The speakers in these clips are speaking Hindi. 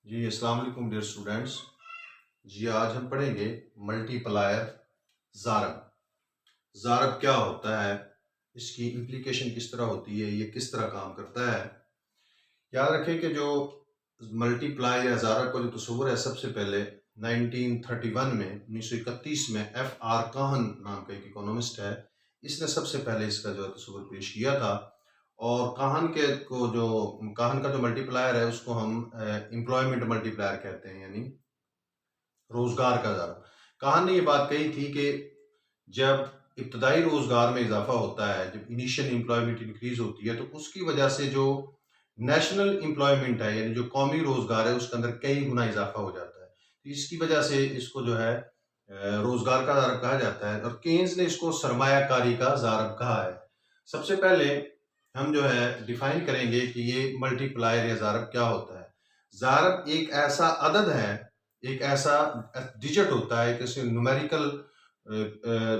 जी अस्सलाम वालेकुम डियर स्टूडेंट्स। जी आज हम पढ़ेंगे मल्टीप्लायर ज़ारब। ज़ारब क्या होता है, इसकी इम्प्लीकेशन किस तरह होती है, ये किस तरह काम करता है। याद रखें कि जो मल्टीप्लाई या ज़ारब का जो तस्वुर है, सबसे पहले 1931 में 1931 में एफ आर काहन नाम का एक इकोनॉमिस्ट है, इसने सबसे पहले इसका जो तस्वुर पेश किया था। और काहन का जो मल्टीप्लायर है उसको हम एम्प्लॉयमेंट मल्टीप्लायर कहते हैं, यानी रोजगार का ज़ारब। काहन ने ये बात कही थी कि जब इब्तदाई रोजगार में इजाफा होता है, जब इनिशियल एम्प्लॉयमेंट इंक्रीज होती है, तो उसकी वजह से जो नेशनल एम्प्लॉयमेंट है, यानी जो कौमी रोजगार है, उसके अंदर कई गुना इजाफा हो जाता है। तो इसकी वजह से इसको जो है रोजगार का ज़ारब कहा जाता है, और केन्स ने इसको सरमायाकारी का ज़ारब कहा है। सबसे पहले हम जो है डिफाइन करेंगे कि ये मल्टीप्लायर या ज़ारब क्या होता है। ज़ारब एक ऐसा अदद है, एक ऐसा डिजिट होता है, किसी न्यूमेरिकल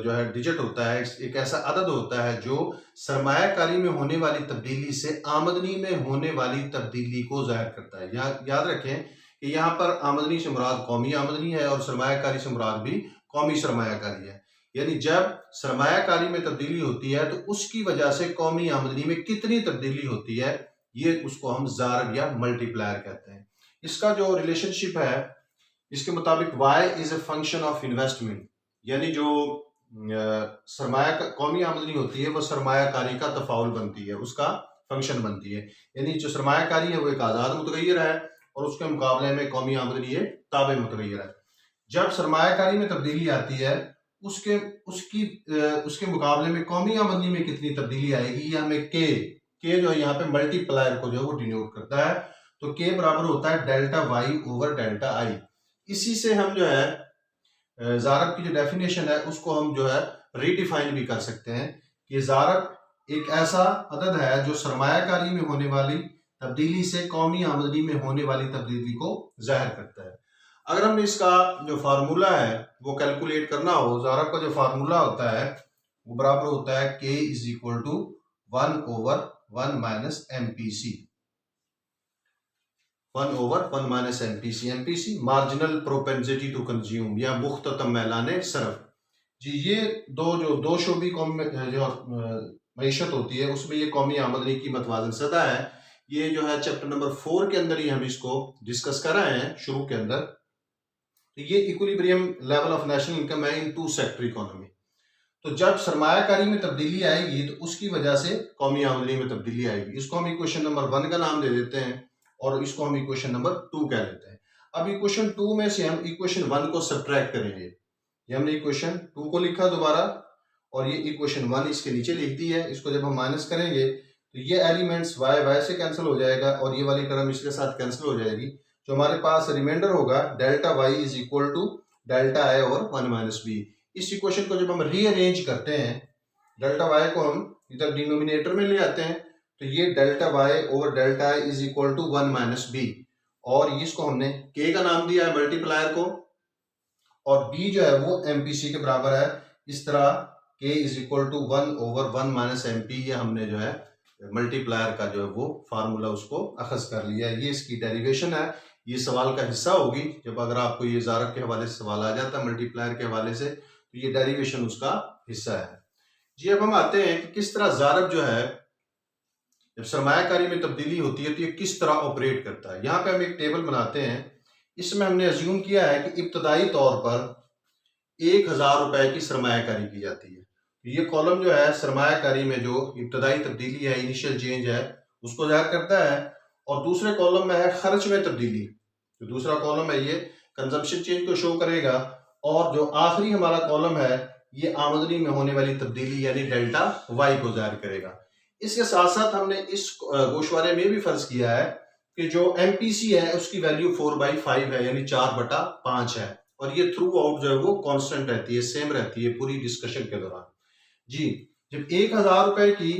जो है डिजिट होता है, एक ऐसा अदद होता है जो सरमायाकारी में होने वाली तब्दीली से आमदनी में होने वाली तब्दीली को जाहिर करता है। याद रखें कि यहाँ पर आमदनी से मुराद कौमी आमदनी है और सरमायाकारी से मुराद भी कौमी सरमायाकारी है। यानी जब सरमायाकारी में तब्दीली होती है तो उसकी वजह से कौमी आमदनी में कितनी तब्दीली होती है, ये उसको हम ज़ारब या मल्टीप्लायर कहते हैं। इसका जो रिलेशनशिप है, इसके मुताबिक y is a function of investment, यानी जो सरमाया कौमी आमदनी होती है वो सरमायाकारी का तफाउल बनती है, उसका फंक्शन बनती है। यानी जो सरमायाकारी है वो एक आज़ाद मुतगय्यर है और उसके मुकाबले में कौमी आमदनी एक ताबे मुतगय्यर है। जब सरमायाकारी में तब्दीली आती है, उसके उसकी उसके मुकाबले में कौमी आमदनी में कितनी तब्दीली आएगी, ये हमें के जो है यहाँ पे मल्टीप्लायर को जो है वो डिनोट करता है। तो के बराबर होता है delta y over delta I. इसी से हम जो है ज़ारब की जो डेफिनेशन है उसको हम जो है रीडिफाइन भी कर सकते हैं कि ज़ारब एक ऐसा अदद है जो सरमायाकारी में होने वाली तब्दीली से कौमी आमदनी में होने वाली तब्दीली को जाहिर करता है। अगर हमने इसका जो फार्मूला है वो कैलकुलेट करना हो, ज़ारब का जो फार्मूला होता है वो बराबर होता है k is equal to 1/1 minus MPC. 1/1 - MPC. MPC marginal propensity to consume या मुख्ततम मैलाने सरफ। जी, ये दो शोबी जो मईशत होती है उसमें ये कौमी आमदनी की मतवाजन सदा है। ये जो है चैप्टर नंबर 4 के अंदर ही हम इसको डिस्कस कर रहे हैं शुरू के अंदर। तो ये equilibrium level of national income है इन टू सेक्टर इकोनॉमी। तो जब सरमायाकारी में तब्दीली आएगी तो उसकी वजह से कौमी आमदनी में तब्दीली आएगी। इसको हम इक्वेशन नंबर 1 का नाम दे देते हैं और इसको हम इक्वेशन नंबर 2 कह लेते हैं। अब इक्वेशन 2 में से हम इक्वेशन 1 को सब्ट्रैक्ट करेंगे। ये हमने इक्वेशन 2 को लिखा दोबारा और ये इक्वेशन 1 इसके नीचे लिख दी है। इसको जब हम माइनस करेंगे तो ये एलिमेंट्स y से कैंसिल हो जाएगा और ये वाली टर्म इसके साथ कैंसिल हो जाएगी। जो हमारे पास रिमाइंडर होगा delta y is equal to delta I over 1 minus B. इस इक्वेशन को जब हम रीअरेंज करते हैं, डेल्टा वाई को हम इधर डिनोमिनेटर में ले आते हैं, तो ये delta y over delta I is equal to 1 minus B, और इसको हमने के का नाम दिया है मल्टीप्लायर को, और बी जो है वो एमपीसी के बराबर है। इस तरह k is equal to 1/1 minus MP, ये हमने जो है मल्टीप्लायर का जो है वो फार्मूला उसको अखज कर लिया है। ये इसकी डेरिवेशन है, ये सवाल का हिस्सा होगी। जब अगर आपको ये ज़ारब के हवाले से सवाल आ जाता है मल्टीप्लायर के हवाले से, तो ये डेरिवेशन उसका हिस्सा है। जी, अब हम आते हैं कि किस तरह ज़ारब जो है जब सरमायाकारी में तब्दीली होती है तो ये किस तरह ऑपरेट करता है। यहाँ पे हम एक टेबल बनाते हैं। इसमें हमने अज्यूम किया है कि इब्तदाई तौर पर 1000 रुपए की सरमायाकारी की जाती है। ये कॉलम जो है सरमायाकारी में जो इब्तदाई तब्दीली है, इनिशियल चेंज है, उसको जाहिर करता है। और दूसरे कॉलम में है खर्च में तब्दीली। जो दूसरा कॉलम है ये कंजम्पशन चेंज को शो करेगा, और जो आखिरी हमारा कॉलम है ये आमदनी में होने वाली तब्दीली यानी डेल्टा वाई को जाहिर करेगा। इसके साथ साथ हमने इस गोशवारे में भी फर्ज किया है कि जो एमपीसी है उसकी वैल्यू 4/5 है, यानी 4/5 है, और ये थ्रू आउट जो है वो कांस्टेंट रहती है, सेम रहती है पूरी डिस्कशन के दौरान। जी, जब 1000 रुपए की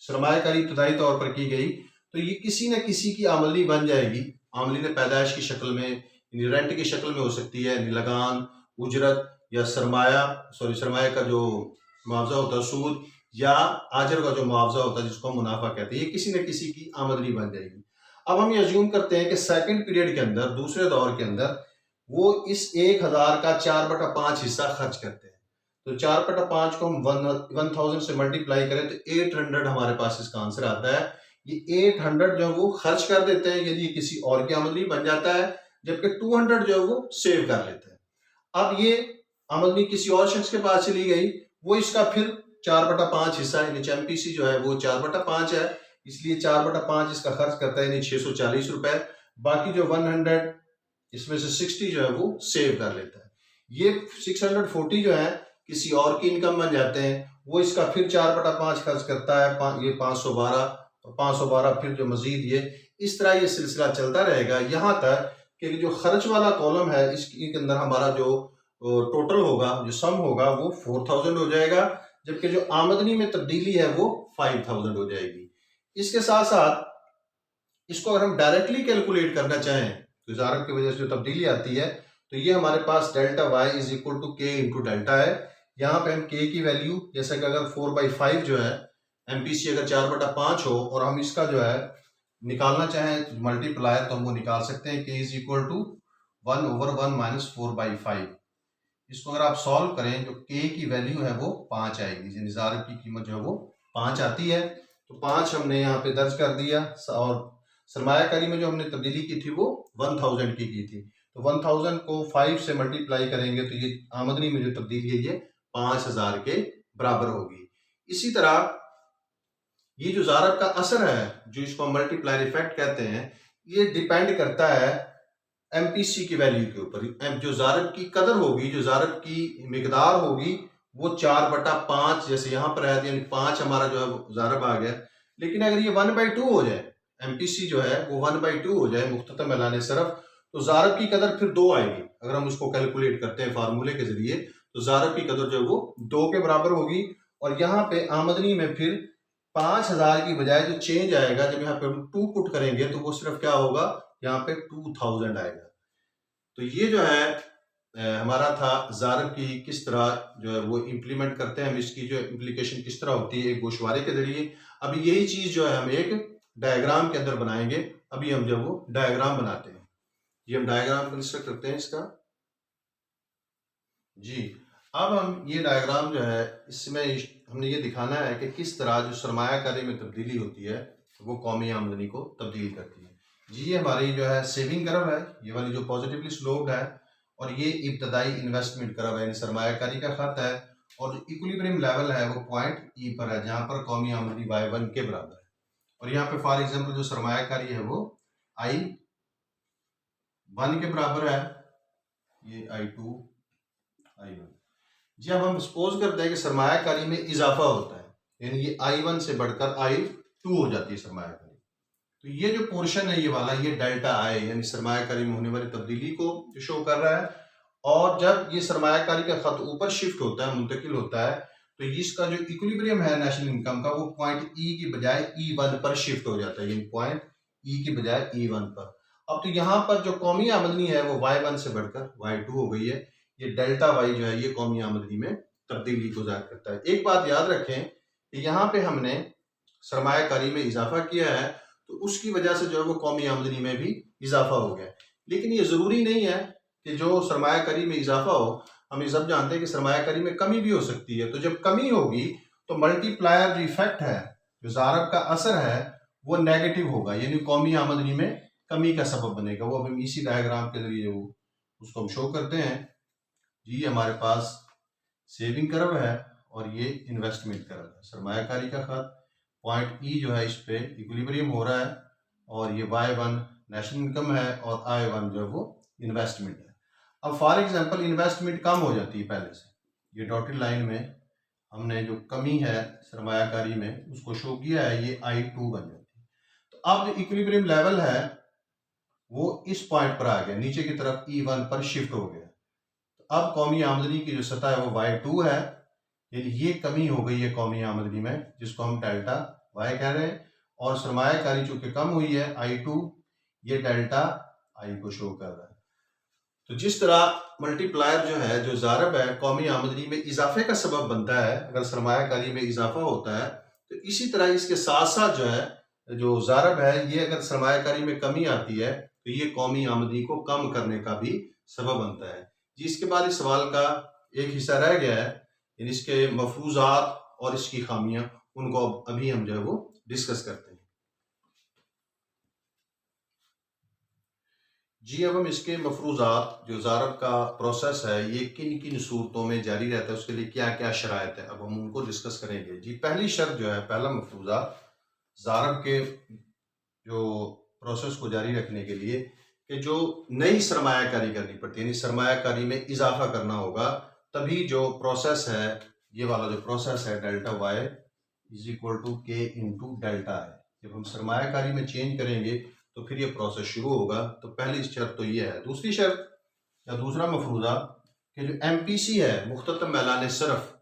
सरमायाकारी इब्तदाई तौर पर की गई तो ये किसी न किसी की आमदनी बन जाएगी। आमदनी पैदाइश की शक्ल में, रेंट की शक्ल में हो सकती है, लगान, उजरत या सरमाया का जो मुआवजा होता है, सूद, या आजर का जो मुआवजा होता है जिसको हम मुनाफा कहते हैं, ये किसी न किसी की आमदनी बन जाएगी। अब हम ये अज्यूम करते हैं कि सेकंड पीरियड के अंदर, दूसरे दौर के अंदर, वो इस 1000 का 4/5 हिस्सा खर्च करते हैं। तो 4/5 को हम 1000 से मल्टीप्लाई करें तो 800 हमारे पास इसका आंसर आता है। ये 800 जो है वो खर्च कर देते हैं, यदि किसी और की आमदनी बन जाता है, जबकि 200 जो है वो सेव कर लेते हैं। अब ये आमदनी किसी और शख्स के पास चली गई, वो इसका फिर 4/5 हिस्सा, यानी एमपीसी जो है वो 4/5 है, इसलिए 4/5 इसका खर्च करता है, यानी 640 रुपए। बाकी जो 100 इसमें से 60 जो है वो सेव कर लेता है। ये 640 जो है किसी और की इनकम बन जाते हैं, वो इसका फिर 4/5 खर्च करता है, ये 512, और 512 फिर जो मजीद ये, इस तरह ये सिलसिला चलता रहेगा यहाँ तक कि जो खर्च वाला कॉलम है इसके अंदर हमारा जो टोटल होगा, जो सम होगा वो 4000 हो जाएगा, जबकि जो आमदनी में तब्दीली है वो 5000 हो जाएगी। इसके साथ साथ इसको अगर हम डायरेक्टली कैलकुलेट करना चाहें तो ज़ारब की वजह से जो तब्दीली आती है, तो ये हमारे पास delta y is equal to के इंटू डेल्टा है। यहाँ पे हम k की वैल्यू, जैसे कि अगर 4/5 जो है एमपीसी अगर 4/5 हो और हम इसका जो है निकालना चाहें मल्टीप्लायर, तो हम वो निकाल सकते हैं k is equal to 1/1 minus 4/5। इसको अगर आप सॉल्व करें तो k की वैल्यू है वो 5 आएगी, यानी ज़ारब की कीमत जो है वो 5 आती है। तो 5 हमने यहाँ पे दर्ज कर दिया, और सरमायाकारी में जो हमने तब्दीली की थी वो 1000 की थी। तो 1000 को 5 से मल्टीप्लाई करेंगे तो ये आमदनी में जो तब्दीली है ये 5000 के बराबर होगी। इसी तरह ये जो ज़ारब का असर है, जो इसको हम मल्टीप्लायर इफेक्ट कहते हैं, ये डिपेंड करता है एमपीसी की वैल्यू के ऊपर। जो ज़ारब की कदर होगी, जो ज़ारब की मिकदार होगी, वो 4/5 जैसे यहाँ पर है, यानी 5 हमारा जो है ज़ारब आ गया। लेकिन अगर ये 1/2 हो जाए, एमपीसी जो है वो 1/2 हो जाए मुख्ततम एलान सरफ, तो ज़ारब की कदर फिर 2 आएगी। अगर हम उसको कैलकुलेट करते हैं फार्मूले के जरिए, तो ज़ारब की कदर जो है वो 2 के बराबर होगी। और यहाँ पे आमदनी में फिर 5000 की बजाय जो चेंज आएगा, जब यहाँ पे हम 2 पुट करेंगे तो वो सिर्फ क्या होगा, यहाँ पे 2000 आएगा। तो ये जो है हमारा था ज़ारब की किस तरह जो है वो इम्प्लीमेंट करते हैं हम, इसकी जो इम्प्लीकेशन किस तरह होती है एक गोशवारे के जरिए। अभी यही चीज जो है हम एक डायग्राम के अंदर बनाएंगे। अभी हम जब वो डायग्राम बनाते हैं, ये हम डायग्राम कंस्ट्रक्ट करते हैं इसका जी। अब हम ये डायग्राम जो है, इसमें हमने ये दिखाना है कि किस तरह जो सरमायाकारी में तब्दीली होती है वो कौमी आमदनी को तब्दील करती है जी। ये हमारी जो है सेविंग कर्व है, ये वाली जो पॉजिटिवली स्लोप्ड है, और ये इब्तदाई इन्वेस्टमेंट कर्व है, यानी सरमायाकारी का खत है, और इक्विलिब्रियम लेवल है वो पॉइंट ई पर है, जहाँ पर कौमी आमदनी y1 के बराबर है। और यहाँ पे फॉर एग्जांपल जो सरमायाकारी है वो I1 के बराबर है, ये I2 I1 जी। अब हम सपोज करते हैं कि सरमायाकारी में इजाफा होता है, यानी ये I1 से बढ़कर I2 हो जाती है सरमायाकारी। तो ये जो पोर्शन है ये वाला, ये डेल्टा I यानी सरमायाकारी में होने वाली तब्दीली को जो शो कर रहा है। और जब ये सरमायाकारी का खत ऊपर शिफ्ट होता है, मुंतकिल होता है, तो इसका जो इक्विलिब्रियम है नेशनल इनकम का, वो पॉइंट ई की बजाय E1 पर शिफ्ट हो जाता है, यानी पॉइंट ई की बजाय E1 पर। अब तो यहाँ पर जो कौमी आमदनी है वो Y1 से बढ़कर Y2 हो गई है। ये डेल्टा Y जो है ये कौमी आमदनी में तब्दीली को जाहिर करता है। एक बात याद रखें कि यहाँ पे हमने सरमायाकारी में इजाफा किया है, तो उसकी वजह से जो है वो कौमी आमदनी में भी इजाफा हो गया। लेकिन ये जरूरी नहीं है कि जो सरमायाकारी में इजाफा हो, हम ये सब जानते हैं कि सरमायाकारी में कमी भी हो सकती है। तो जब कमी होगी तो मल्टीप्लायर जो इफेक्ट है, जो ज़ारब का असर है, वो नेगेटिव होगा, यानी कौमी आमदनी में कमी का सबब बनेगा। वो हम इसी डायग्राम के जरिए वो उसको हम शो करते हैं जी। हमारे पास सेविंग कर्व है और ये इन्वेस्टमेंट कर्व है। सरमायाकारी का खत पॉइंट ई जो है इस पे इक्विलिब्रियम हो रहा है, और ये Y1 नेशनल इनकम है और I1 जो है वो इन्वेस्टमेंट है। अब फॉर एग्जांपल इन्वेस्टमेंट कम हो जाती है पहले से, ये डॉटेड लाइन में हमने जो कमी है सरमायाकारी में उसको शो किया है, ये I2 बन जाती है। तो अब जो इक्विलिब्रियम लेवल है वो इस पॉइंट पर आ गया, नीचे की तरफ E1 पर शिफ्ट हो गया। तो अब कौमी आमदनी की जो सतह है वो Y2 है, यानी ये कमी हो गई है कौमी आमदनी में, जिसको हम डेल्टा Y कह रहे हैं। और सरमायाकारी चूंकि कम हुई है I2, ये डेल्टा I को शो कर रहा है। तो जिस तरह मल्टीप्लायर जो है, जो ज़ारब है, कौमी आमदनी में इजाफे का सबब बनता है अगर सरमायाकारी में इजाफा होता है, तो इसी तरह इसके साथ साथ जो है जो ज़ारब है ये अगर सरमायाकारी में कमी आती है तो ये कौमी आमदनी को कम करने का भी सबब बनता है। जी, इसके बाद इस सवाल का एक हिस्सा रह गया है, यानी इसके मफरूज़ात और इसकी खामियां, उनको अभी हम जो है वो डिस्कस करते हैं। जी, अब हम इसके मफरूज़ात, जो ज़ारब का प्रोसेस है ये किन किन सूरतों में जारी रहता है, उसके लिए क्या क्या शराइत है, अब हम उनको डिस्कस करेंगे। जी, पहली शर्त जो है, पहला मफरूज़ा ज़ारब के जो प्रोसेस को जारी रखने के लिए कि जो नई सरमायाकारी करनी पड़ती है, यानी सरमायाकारी में इजाफा करना होगा, तभी जो प्रोसेस है, ये वाला जो प्रोसेस है delta y is equal to के इंटू डेल्टा है, जब हम सरमायाकारी में चेंज करेंगे तो फिर ये प्रोसेस शुरू होगा। तो पहली शर्त तो ये है। दूसरी शर्त या दूसरा मफरूज़ा कि जो MPC है, मुख्ततम मैलान सरफ,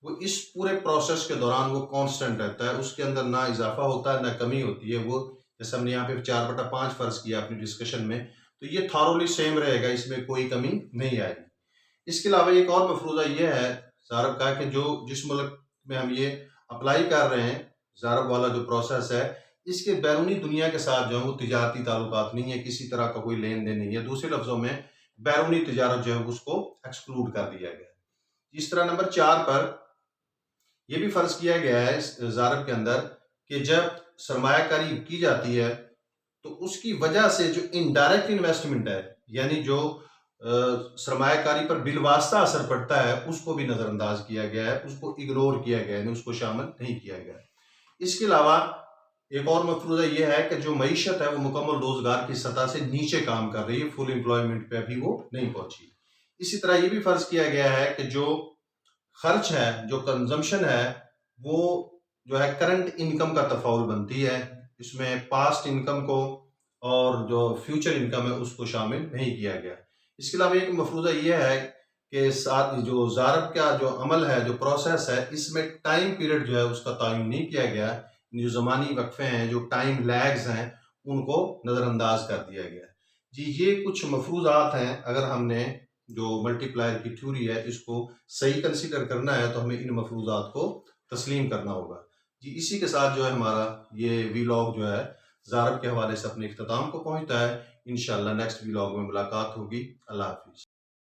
वो इस पूरे प्रोसेस के दौरान वो कांस्टेंट रहता है, उसके अंदर ना इजाफा होता है ना कमी होती है। वो जैसे हमने यहाँ पे 4/5 फर्ज किया अपनी डिस्कशन में, तो ये थॉरोली सेम रहेगा, इसमें कोई कमी नहीं आएगी। इसके अलावा एक और मफरूज़ा ये है ज़ारब का कि जो जिस मुल्क में हम ये अप्लाई कर रहे हैं, ज़ारब वाला जो प्रोसेस है, इसके बैरूनी दुनिया के साथ जो है वो तिजारती ताल्लुकात नहीं है, किसी तरह का कोई लेन देन नहीं है। दूसरे लफ्ज़ों में बैरूनी तिजारत जो है उसको एक्सक्लूड कर दिया गया है। इस तरह नंबर 4 पर यह भी फर्ज किया गया है इस ज़ारब के अंदर कि जब सरमायाकारी की जाती है तो उसकी वजह से जो इनडायरेक्ट इन्वेस्टमेंट है, यानी जो सरमायाकारी पर बिलवास्ता असर पड़ता है, उसको भी नज़रअंदाज किया गया है, उसको इग्नोर किया गया है, उसको शामिल नहीं किया गया। इसके अलावा एक और मफरूज़ा ये है कि जो मईशत है वो मुकम्मल रोजगार की सतह से नीचे काम कर रही है, फुल एम्प्लॉयमेंट पे अभी वो नहीं पहुंची। इसी तरह ये भी फर्ज किया गया है कि जो खर्च है, जो कंजम्पशन है, वो जो है करंट इनकम का तफाउल बनती है, इसमें पास्ट इनकम को और जो फ्यूचर इनकम है उसको शामिल नहीं किया गया। इसके अलावा एक मफरूज़ा ये है कि साथ जो ज़ारब का जो अमल है, जो प्रोसेस है, इसमें टाइम पीरियड जो है उसका तयन नहीं किया गया। जो ज़मानी वक्फे हैं, जो टाइम लैग्स हैं, उनको नज़रअंदाज कर दिया गया। जी, ये कुछ मफरूज़ात हैं। अगर हमने जो मल्टीप्लायर की थ्योरी है इसको सही कंसीडर करना है तो हमें इन मफरूज़ात को तस्लीम करना होगा। जी, इसी के साथ जो है हमारा ये वीलॉग जो है ज़ारब के हवाले से अपने इख्तिताम को पहुंचता है। इंशाअल्लाह नेक्स्ट वीलॉग में मुलाकात होगी। अल्लाह हाफ़िज़।